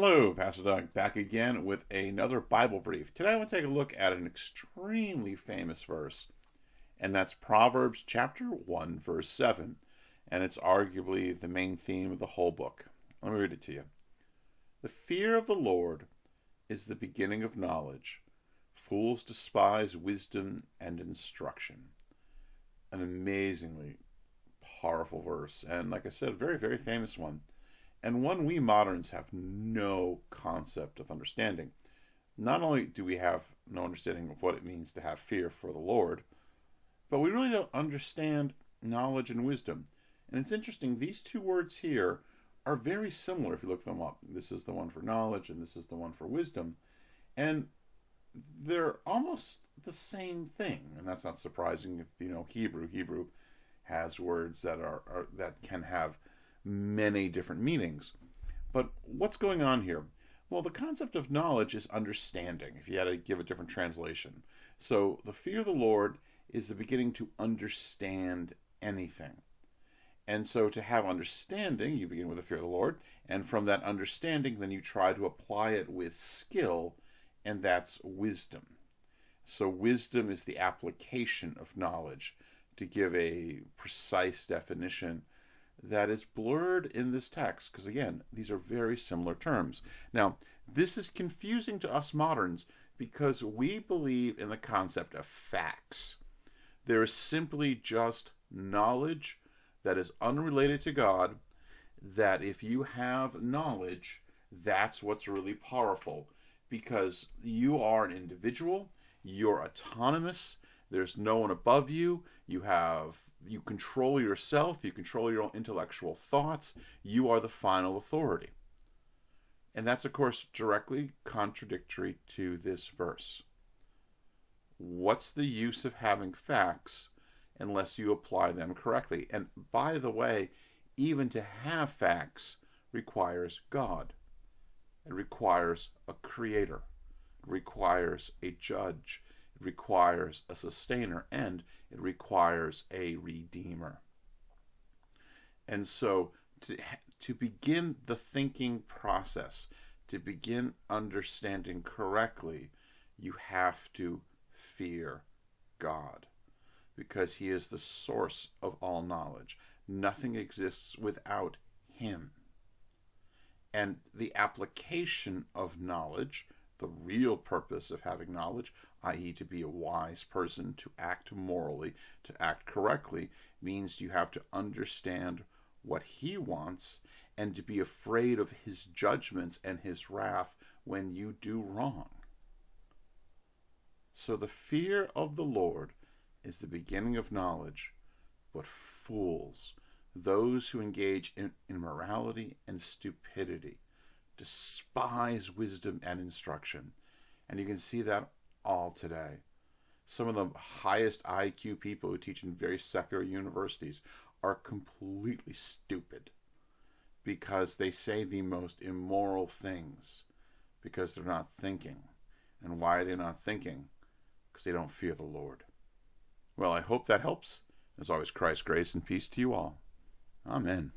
Hello, Pastor Doug, back again with another Bible brief. Today I want to take a look at an extremely famous verse, and that's Proverbs chapter 1, verse 7, and it's arguably the main theme of the whole book. Let me read it to you. The fear of the Lord is the beginning of knowledge. Fools despise wisdom and instruction. An amazingly powerful verse, and like I said, a very, very famous one. And one we moderns have no concept of understanding. Not only do we have no understanding of what it means to have fear for the Lord, but we really don't understand knowledge and wisdom. And it's interesting, these two words here are very similar if you look them up. This is the one for knowledge and this is the one for wisdom. And they're almost the same thing. And that's not surprising if you know Hebrew. Hebrew has words that that can have many different meanings. But what's going on here? Well, the concept of knowledge is understanding, if you had to give a different translation. So the fear of the Lord is the beginning to understand anything. And so to have understanding, you begin with the fear of the Lord, and from that understanding, then you try to apply it with skill, and that's wisdom. So wisdom is the application of knowledge. To give a precise definition, that is blurred in this text, because again, these are very similar terms. Now, this is confusing to us moderns because we believe in the concept of facts. There is simply just knowledge that is unrelated to God, that if you have knowledge, that's what's really powerful, because you are an individual, you're autonomous, there's no one above you, you control yourself, you control your own intellectual thoughts, you are the final authority. And that's, of course, directly contradictory to this verse. What's the use of having facts unless you apply them correctly? And by the way, even to have facts requires God. It requires a creator. It requires a judge. It requires a sustainer, and it requires a redeemer. And so to begin the thinking process, to begin understanding correctly, you have to fear God, because he is the source of all knowledge. Nothing exists without him. And the application of knowledge, the real purpose of having knowledge, i.e. to be a wise person, to act morally, to act correctly, means you have to understand what he wants and to be afraid of his judgments and his wrath when you do wrong. So the fear of the Lord is the beginning of knowledge, but fools, those who engage in immorality and stupidity, despise wisdom and instruction. And you can see that all today. Some of the highest IQ people who teach in very secular universities are completely stupid because they say the most immoral things because they're not thinking. And why are they not thinking? Because they don't fear the Lord. Well, I hope that helps. As always, Christ's grace and peace to you all. Amen.